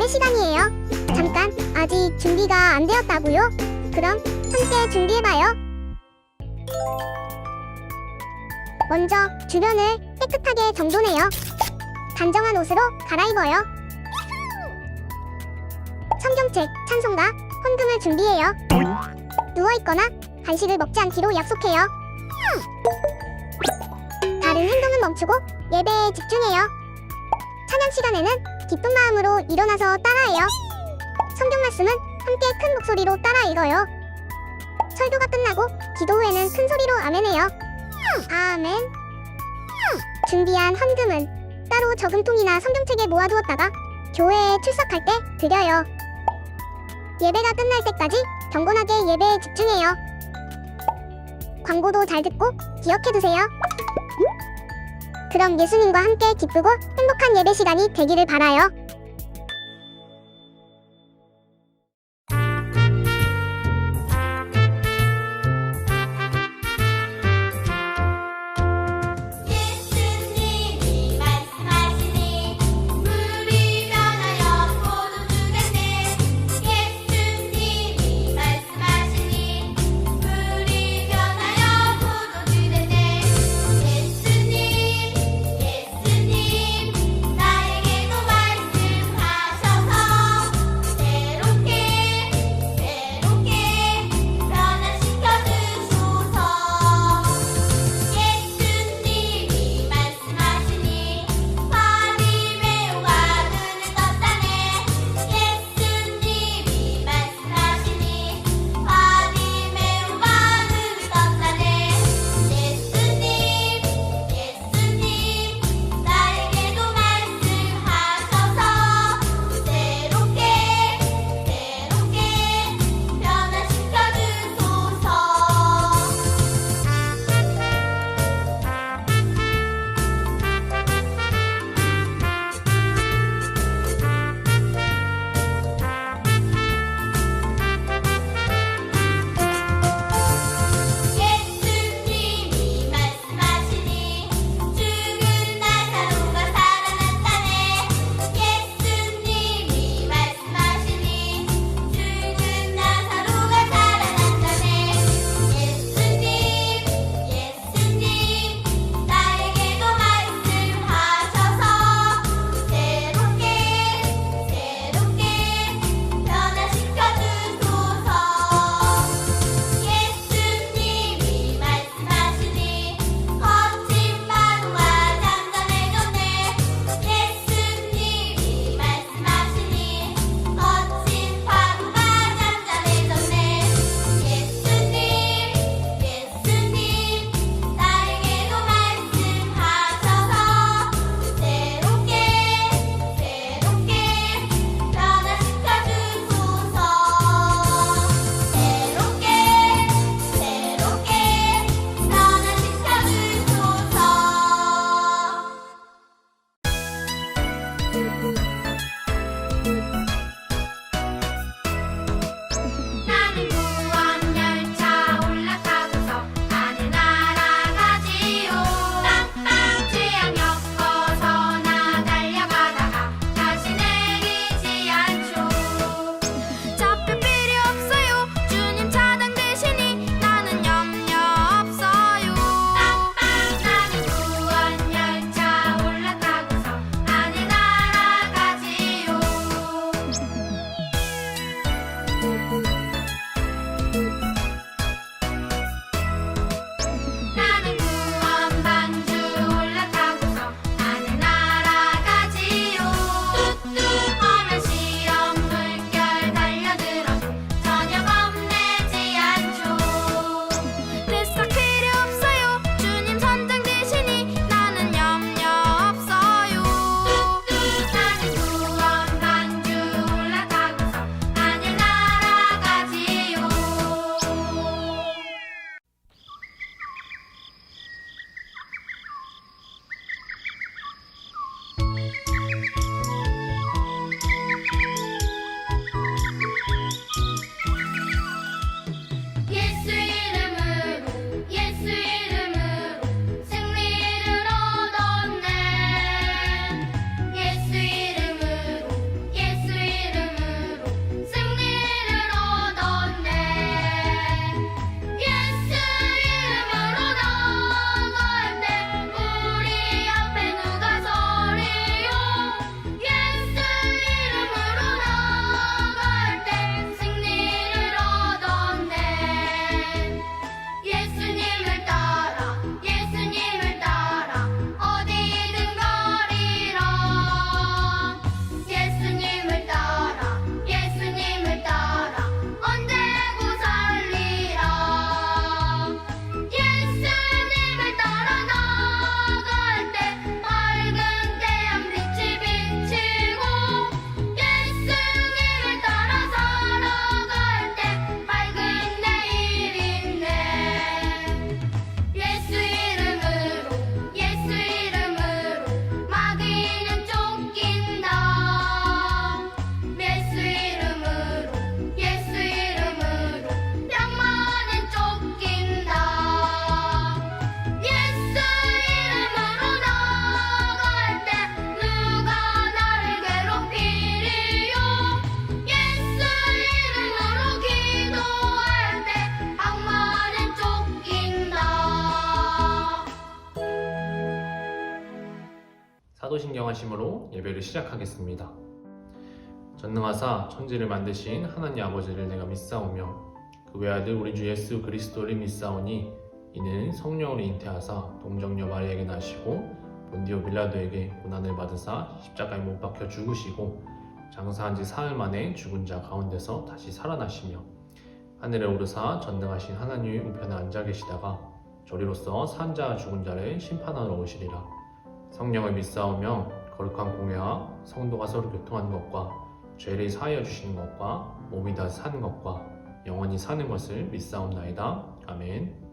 예배 시간이에요. 잠깐, 아직 준비가 안 되었다고요? 그럼 함께 준비해봐요. 먼저 주변을 깨끗하게 정돈해요. 단정한 옷으로 갈아입어요. 성경책, 찬송가, 헌금을 준비해요. 누워있거나 간식을 먹지 않기로 약속해요. 다른 행동은 멈추고 예배에 집중해요. 찬양 시간에는 기쁜 마음으로 일어나서 따라해요. 성경 말씀은 함께 큰 목소리로 따라 읽어요. 설교가 끝나고 기도 후에는 큰 소리로 아멘해요. 아멘. 준비한 헌금은 따로 저금통이나 성경책에 모아두었다가 교회에 출석할 때 드려요. 예배가 끝날 때까지 경건하게 예배에 집중해요. 광고도 잘 듣고 기억해두세요. 그럼 예수님과 함께 기쁘고 행복한 예배 시간이 되기를 바라요. 예수님이 말씀하시니 물이 변하여 포도주가 돼. 예수님이 말씀하시니 물이 변하여 포도주가 돼. 예수님 나에게도 말씀하시니 사도신경하심으로 예배를 시작하겠습니다. 전능하사 천지를 만드신 하나님 아버지를 내가 믿사오며 그 외아들 우리 주 예수 그리스도를 믿사오니 이는 성령으로 잉태하사 동정녀 마리아에게 나시고 본디오 빌라도에게 고난을 받으사 십자가에 못 박혀 죽으시고 장사한 지 사흘 만에 죽은 자 가운데서 다시 살아나시며 하늘에 오르사 전능하신 하나님의 우편에 앉아 계시다가 저리로서 산 자와 죽은 자를 심판하러 오시리라. 성령을 믿사오며 거룩한 공회와 성도가 서로 교통하는 것과 죄를 사하여 주시는 것과 몸이 다 사는 것과 영원히 사는 것을 믿사옵나이다. 아멘.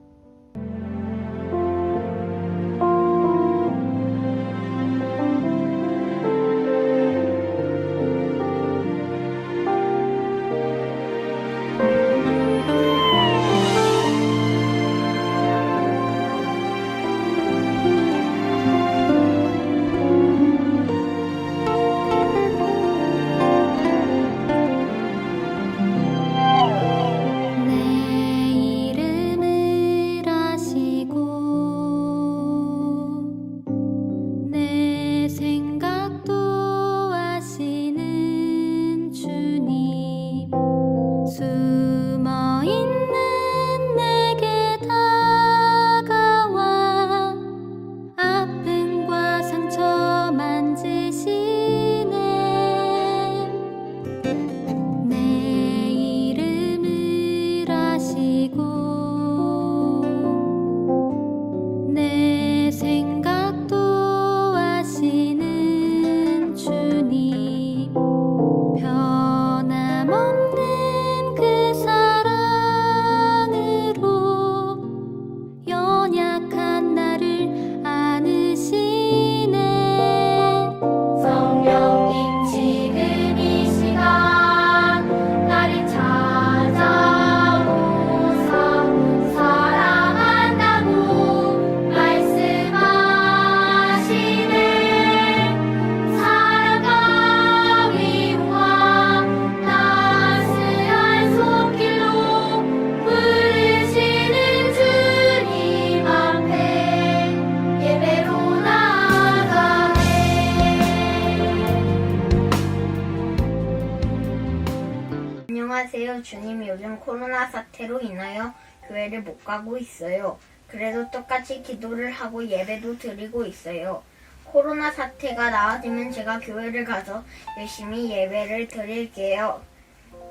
안녕하세요. 주님, 요즘 코로나 사태로 인하여 교회를 못 가고 있어요. 그래도 똑같이 기도를 하고 예배도 드리고 있어요. 코로나 사태가 나아지면 제가 교회를 가서 열심히 예배를 드릴게요.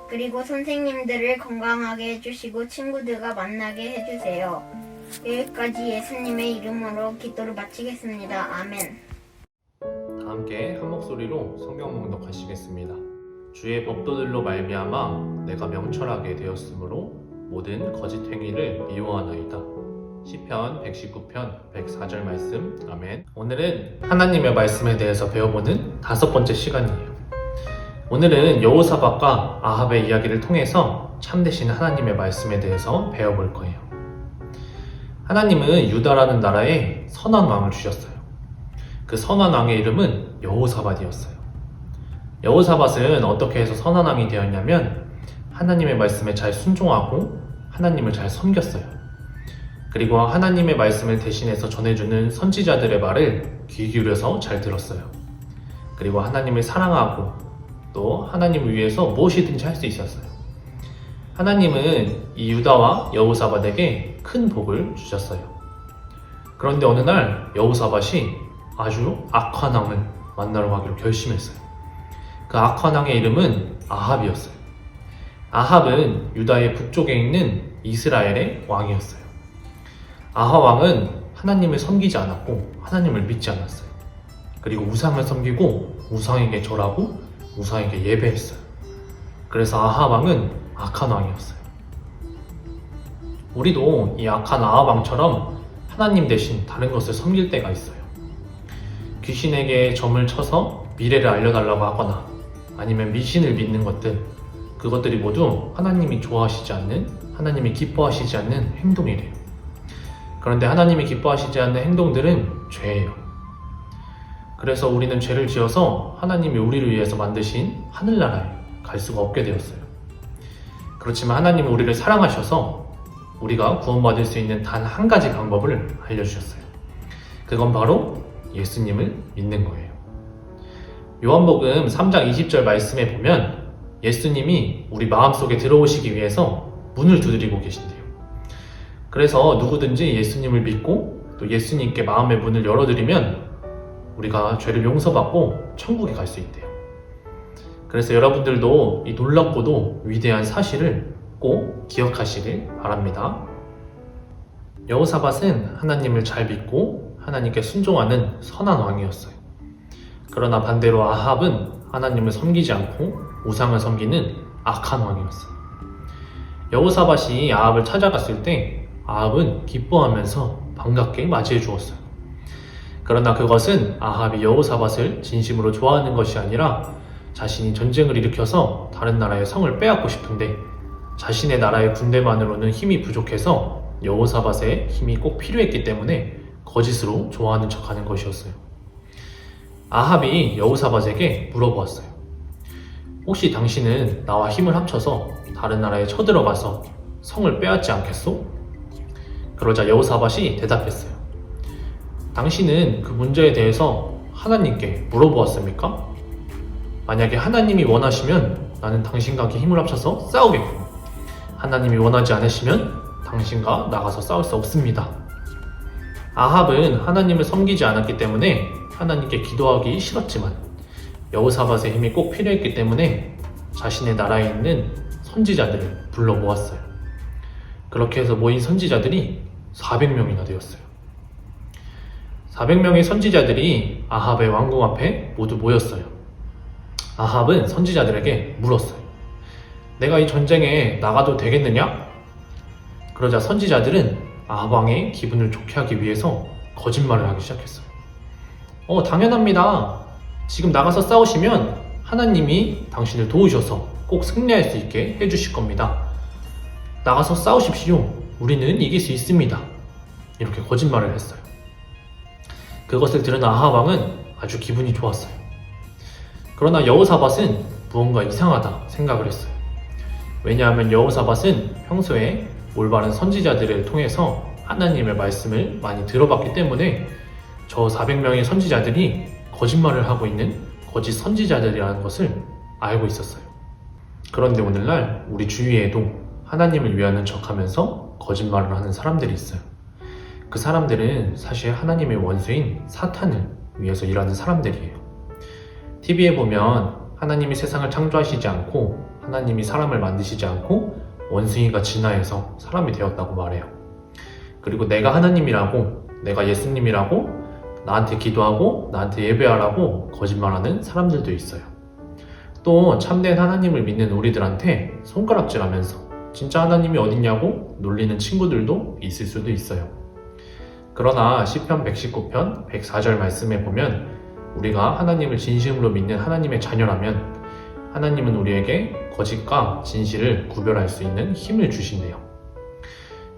그리고 선생님들을 건강하게 해주시고 친구들과 만나게 해주세요. 여기까지 예수님의 이름으로 기도를 마치겠습니다. 아멘. 다 함께 한 목소리로 성경 봉독하시겠습니다. 주의 법도들로 말미암아 내가 명철하게 되었으므로 모든 거짓 행위를 미워하나이다. 시편 119편 104절 말씀. 아멘. 오늘은 하나님의 말씀에 대해서 배워보는 5번째 시간이에요. 오늘은 여호사밧과 아합의 이야기를 통해서 참되신 하나님의 말씀에 대해서 배워볼 거예요. 하나님은 유다라는 나라에 선한 왕을 주셨어요. 그 선한 왕의 이름은 여호사밧이었어요. 여호사밧은 어떻게 해서 선한 왕이 되었냐면 하나님의 말씀에 잘 순종하고 하나님을 잘 섬겼어요. 그리고 하나님의 말씀을 대신해서 전해주는 선지자들의 말을 귀 기울여서 잘 들었어요. 그리고 하나님을 사랑하고 또 하나님을 위해서 무엇이든지 할 수 있었어요. 하나님은 이 유다와 여호사밧에게 큰 복을 주셨어요. 그런데 어느 날 여호사밧이 아주 악한 왕을 만나러 가기로 결심했어요. 그 악한 왕의 이름은 아합이었어요. 아합은 유다의 북쪽에 있는 이스라엘의 왕이었어요. 아합 왕은 하나님을 섬기지 않았고 하나님을 믿지 않았어요. 그리고 우상을 섬기고 우상에게 절하고 우상에게 예배했어요. 그래서 아합 왕은 악한 왕이었어요. 우리도 이 악한 아합 왕처럼 하나님 대신 다른 것을 섬길 때가 있어요. 귀신에게 점을 쳐서 미래를 알려달라고 하거나 아니면 미신을 믿는 것들, 그것들이 모두 하나님이 좋아하시지 않는, 하나님이 기뻐하시지 않는 행동이래요. 그런데 하나님이 기뻐하시지 않는 행동들은 죄예요. 그래서 우리는 죄를 지어서 하나님이 우리를 위해서 만드신 하늘나라에 갈 수가 없게 되었어요. 그렇지만 하나님은 우리를 사랑하셔서 우리가 구원받을 수 있는 단 한 가지 방법을 알려주셨어요. 그건 바로 예수님을 믿는 거예요. 요한복음 3장 20절 말씀에 보면 예수님이 우리 마음속에 들어오시기 위해서 문을 두드리고 계신대요. 그래서 누구든지 예수님을 믿고 또 예수님께 마음의 문을 열어드리면 우리가 죄를 용서받고 천국에 갈 수 있대요. 그래서 여러분들도 이 놀랍고도 위대한 사실을 꼭 기억하시길 바랍니다. 여호사밧은 하나님을 잘 믿고 하나님께 순종하는 선한 왕이었어요. 그러나 반대로 아합은 하나님을 섬기지 않고 우상을 섬기는 악한 왕이었어요. 여호사밧이 아합을 찾아갔을 때 아합은 기뻐하면서 반갑게 맞이해 주었어요. 그러나 그것은 아합이 여호사밧을 진심으로 좋아하는 것이 아니라 자신이 전쟁을 일으켜서 다른 나라의 성을 빼앗고 싶은데 자신의 나라의 군대만으로는 힘이 부족해서 여호사밧의 힘이 꼭 필요했기 때문에 거짓으로 좋아하는 척하는 것이었어요. 아합이 여호사밧에게 물어보았어요. 혹시 당신은 나와 힘을 합쳐서 다른 나라에 쳐들어가서 성을 빼앗지 않겠소? 그러자 여호사밧이 대답했어요. 당신은 그 문제에 대해서 하나님께 물어보았습니까? 만약에 하나님이 원하시면 나는 당신과 힘을 합쳐서 싸우겠고 하나님이 원하지 않으시면 당신과 나가서 싸울 수 없습니다. 아합은 하나님을 섬기지 않았기 때문에 하나님께 기도하기 싫었지만 여호사밧의 힘이 꼭 필요했기 때문에 자신의 나라에 있는 선지자들을 불러 모았어요. 그렇게 해서 모인 선지자들이 400명이나 되었어요. 400명의 선지자들이 아합의 왕궁 앞에 모두 모였어요. 아합은 선지자들에게 물었어요. 내가 이 전쟁에 나가도 되겠느냐? 그러자 선지자들은 아합 왕의 기분을 좋게 하기 위해서 거짓말을 하기 시작했어요. 당연합니다. 지금 나가서 싸우시면 하나님이 당신을 도우셔서 꼭 승리할 수 있게 해주실 겁니다. 나가서 싸우십시오. 우리는 이길 수 있습니다. 이렇게 거짓말을 했어요. 그것을 들은 아합 왕은 아주 기분이 좋았어요. 그러나 여호사밧은 무언가 이상하다 생각을 했어요. 왜냐하면 여호사밧은 평소에 올바른 선지자들을 통해서 하나님의 말씀을 많이 들어봤기 때문에 저 400명의 선지자들이 거짓말을 하고 있는 거짓 선지자들이라는 것을 알고 있었어요. 그런데 오늘날 우리 주위에도 하나님을 위하는 척하면서 거짓말을 하는 사람들이 있어요. 그 사람들은 사실 하나님의 원수인 사탄을 위해서 일하는 사람들이에요. TV에 보면 하나님이 세상을 창조하시지 않고 하나님이 사람을 만드시지 않고 원숭이가 진화해서 사람이 되었다고 말해요. 그리고 내가 하나님이라고, 내가 예수님이라고 나한테 기도하고 나한테 예배하라고 거짓말하는 사람들도 있어요. 또 참된 하나님을 믿는 우리들한테 손가락질하면서 진짜 하나님이 어딨냐고 놀리는 친구들도 있을 수도 있어요. 그러나 시편 119편 104절 말씀에 보면 우리가 하나님을 진심으로 믿는 하나님의 자녀라면 하나님은 우리에게 거짓과 진실을 구별할 수 있는 힘을 주신대요.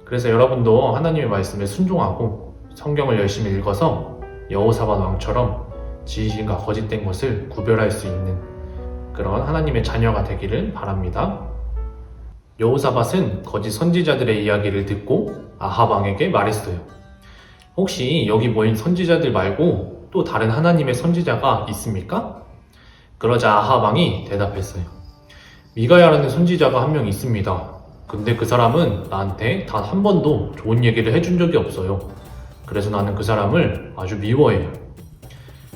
그래서 여러분도 하나님의 말씀에 순종하고 성경을 열심히 읽어서 여호사밧 왕처럼 진실과 거짓된 것을 구별할 수 있는 그런 하나님의 자녀가 되기를 바랍니다. 여호사밧은 거짓 선지자들의 이야기를 듣고 아합 왕에게 말했어요. 혹시 여기 모인 선지자들 말고 또 다른 하나님의 선지자가 있습니까? 그러자 아합 왕이 대답했어요. 미가야라는 선지자가 한 명 있습니다. 근데 그 사람은 나한테 단 한 번도 좋은 얘기를 해준 적이 없어요. 그래서 나는 그 사람을 아주 미워해요.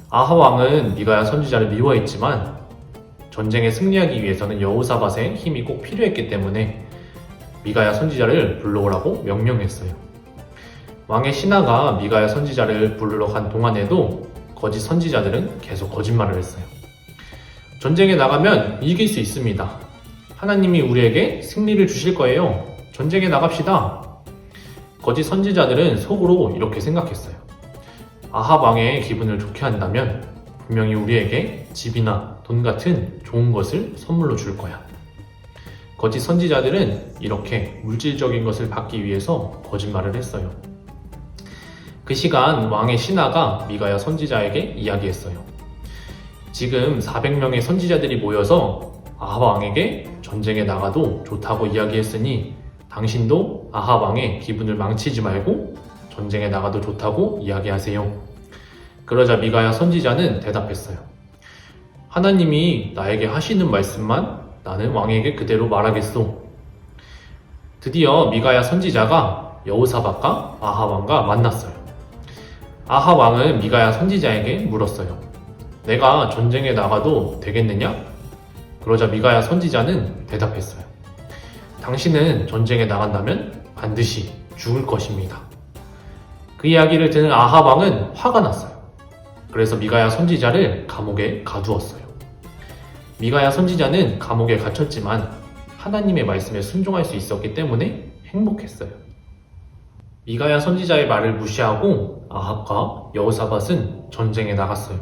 아합 왕은 미가야 선지자를 미워했지만 전쟁에 승리하기 위해서는 여호사밧의 힘이 꼭 필요했기 때문에 미가야 선지자를 불러오라고 명령했어요. 왕의 신하가 미가야 선지자를 부르러 간 동안에도 거짓 선지자들은 계속 거짓말을 했어요. 전쟁에 나가면 이길 수 있습니다. 하나님이 우리에게 승리를 주실 거예요. 전쟁에 나갑시다. 거짓 선지자들은 속으로 이렇게 생각했어요. 아합 왕의 기분을 좋게 한다면 분명히 우리에게 집이나 돈 같은 좋은 것을 선물로 줄 거야. 거짓 선지자들은 이렇게 물질적인 것을 받기 위해서 거짓말을 했어요. 그 시간 왕의 신하가 미가야 선지자에게 이야기했어요. 지금 400명의 선지자들이 모여서 아합 왕에게 전쟁에 나가도 좋다고 이야기했으니 당신도 아합 왕의 기분을 망치지 말고 전쟁에 나가도 좋다고 이야기하세요. 그러자 미가야 선지자는 대답했어요. 하나님이 나에게 하시는 말씀만 나는 왕에게 그대로 말하겠소. 드디어 미가야 선지자가 여호사밧과 아합 왕과 만났어요. 아합 왕은 미가야 선지자에게 물었어요. 내가 전쟁에 나가도 되겠느냐? 그러자 미가야 선지자는 대답했어요. 당신은 전쟁에 나간다면 반드시 죽을 것입니다. 그 이야기를 듣는 아합 왕은 화가 났어요. 그래서 미가야 선지자를 감옥에 가두었어요. 미가야 선지자는 감옥에 갇혔지만 하나님의 말씀에 순종할 수 있었기 때문에 행복했어요. 미가야 선지자의 말을 무시하고 아합과 여호사밧은 전쟁에 나갔어요.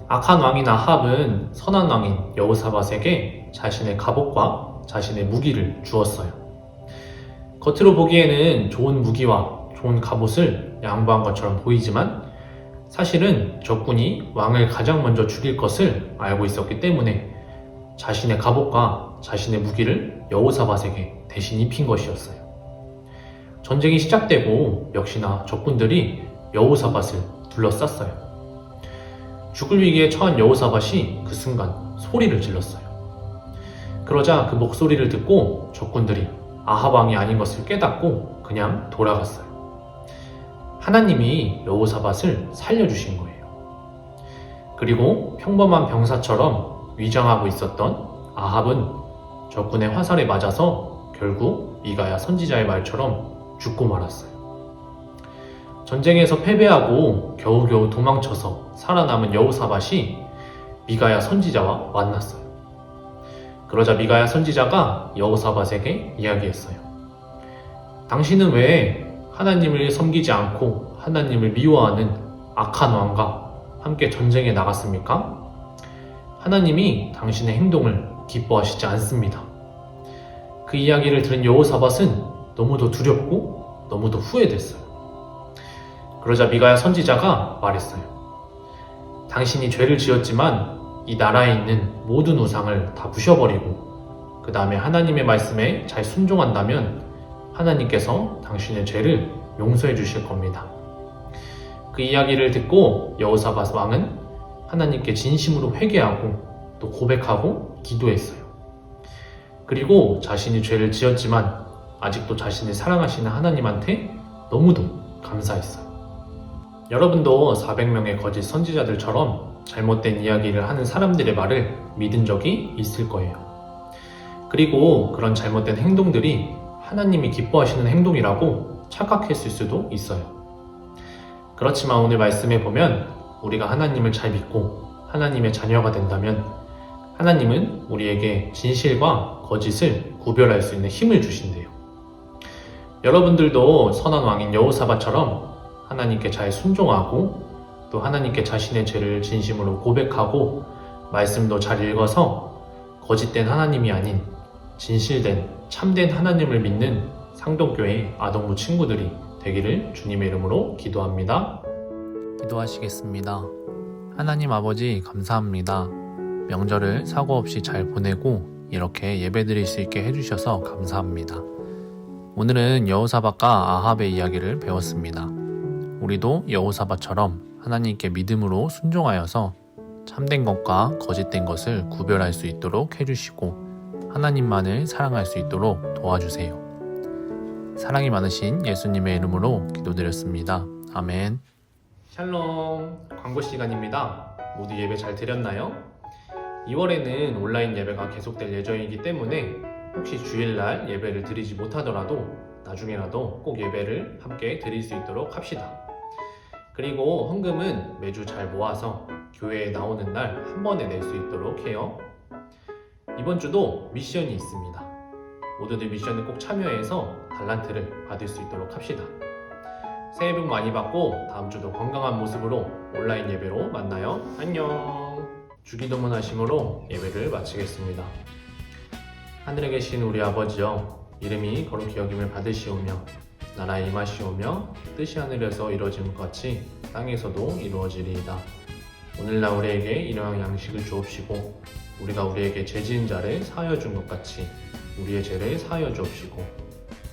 악한 왕인 아합은 선한 왕인 여호사밧에게 자신의 갑옷과 자신의 무기를 주었어요. 겉으로 보기에는 좋은 무기와 좋은 갑옷을 양보한 것처럼 보이지만 사실은 적군이 왕을 가장 먼저 죽일 것을 알고 있었기 때문에 자신의 갑옷과 자신의 무기를 여호사밧에게 대신 입힌 것이었어요. 전쟁이 시작되고 역시나 적군들이 여호사밧을 둘러쌌어요. 죽을 위기에 처한 여호사밧이 그 순간 소리를 질렀어요. 그러자 그 목소리를 듣고 적군들이 아합 왕이 아닌 것을 깨닫고 그냥 돌아갔어요. 하나님이 여호사밧을 살려주신 거예요. 그리고 평범한 병사처럼 위장하고 있었던 아합은 적군의 화살에 맞아서 결국 미가야 선지자의 말처럼 죽고 말았어요. 전쟁에서 패배하고 겨우겨우 도망쳐서 살아남은 여호사밧이 미가야 선지자와 만났어요. 그러자 미가야 선지자가 여호사밧에게 이야기했어요. 당신은 왜 하나님을 섬기지 않고 하나님을 미워하는 악한 왕과 함께 전쟁에 나갔습니까? 하나님이 당신의 행동을 기뻐하시지 않습니다. 그 이야기를 들은 여호사밧은 너무도 두렵고 너무도 후회됐어요. 그러자 미가야 선지자가 말했어요. 당신이 죄를 지었지만 이 나라에 있는 모든 우상을 다 부셔버리고 그 다음에 하나님의 말씀에 잘 순종한다면 하나님께서 당신의 죄를 용서해 주실 겁니다. 그 이야기를 듣고 여호사밧 왕은 하나님께 진심으로 회개하고 또 고백하고 기도했어요. 그리고 자신이 죄를 지었지만 아직도 자신을 사랑하시는 하나님한테 너무도 감사했어요. 여러분도 400명의 거짓 선지자들처럼 잘못된 이야기를 하는 사람들의 말을 믿은 적이 있을 거예요. 그리고 그런 잘못된 행동들이 하나님이 기뻐하시는 행동이라고 착각했을 수도 있어요. 그렇지만 오늘 말씀에 보면 우리가 하나님을 잘 믿고 하나님의 자녀가 된다면 하나님은 우리에게 진실과 거짓을 구별할 수 있는 힘을 주신대요. 여러분들도 선한 왕인 여호사밧처럼 하나님께 잘 순종하고 또 하나님께 자신의 죄를 진심으로 고백하고 말씀도 잘 읽어서 거짓된 하나님이 아닌 진실된 참된 하나님을 믿는 상동교회 아동부 친구들이 되기를 주님의 이름으로 기도합니다. 기도하시겠습니다. 하나님 아버지 감사합니다. 명절을 사고 없이 잘 보내고 이렇게 예배드릴 수 있게 해주셔서 감사합니다. 오늘은 여호사밧과 아합의 이야기를 배웠습니다. 우리도 여호사밧처럼 하나님께 믿음으로 순종하여서 참된 것과 거짓된 것을 구별할 수 있도록 해주시고 하나님만을 사랑할 수 있도록 도와주세요. 사랑이 많으신 예수님의 이름으로 기도드렸습니다. 아멘. 샬롬, 광고 시간입니다. 모두 예배 잘 드렸나요? 2월에는 온라인 예배가 계속될 예정이기 때문에 혹시 주일날 예배를 드리지 못하더라도 나중에라도 꼭 예배를 함께 드릴 수 있도록 합시다. 그리고 헌금은 매주 잘 모아서 교회에 나오는 날 한 번에 낼 수 있도록 해요. 이번 주도 미션이 있습니다. 모두들 미션에 꼭 참여해서 달란트를 받을 수 있도록 합시다. 새해 복 많이 받고 다음 주도 건강한 모습으로 온라인 예배로 만나요. 안녕. 주기도문 하심으로 예배를 마치겠습니다. 하늘에 계신 우리 아버지여, 이름이 거룩히 여김을 받으시오며 나라에 임하시오며 뜻이 하늘에서 이루어진 것 같이 땅에서도 이루어지리이다. 오늘날 우리에게 일용할 양식을 주옵시고 우리가 우리에게 죄 지은 자를 사하여 준 것 같이 우리의 죄를 사하여 주옵시고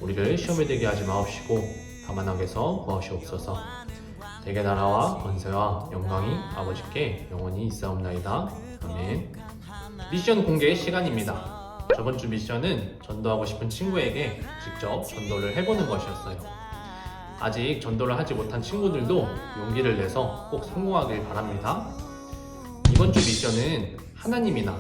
우리를 시험에 들게 하지 마옵시고 다만 악에서 구하시옵소서. 대개 나라와 권세와 영광이 아버지께 영원히 있사옵나이다. 아멘. 미션 공개 시간입니다. 저번 주 미션은 전도하고 싶은 친구에게 직접 전도를 해보는 것이었어요. 아직 전도를 하지 못한 친구들도 용기를 내서 꼭 성공하길 바랍니다. 이번 주 미션은 하나님이나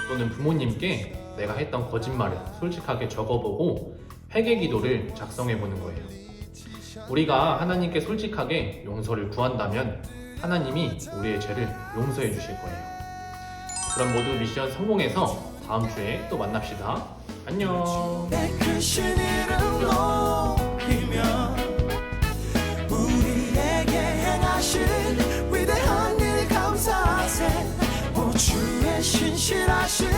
또는 부모님께 내가 했던 거짓말을 솔직하게 적어보고 회개 기도를 작성해보는 거예요. 우리가 하나님께 솔직하게 용서를 구한다면 하나님이 우리의 죄를 용서해 주실 거예요. 그럼 모두 미션 성공해서 다음 주에 또 만납시다. 안녕. 그 신이름 높이며 우리에게 행하신 위대한 일 감사하세. 오 주의 신실하신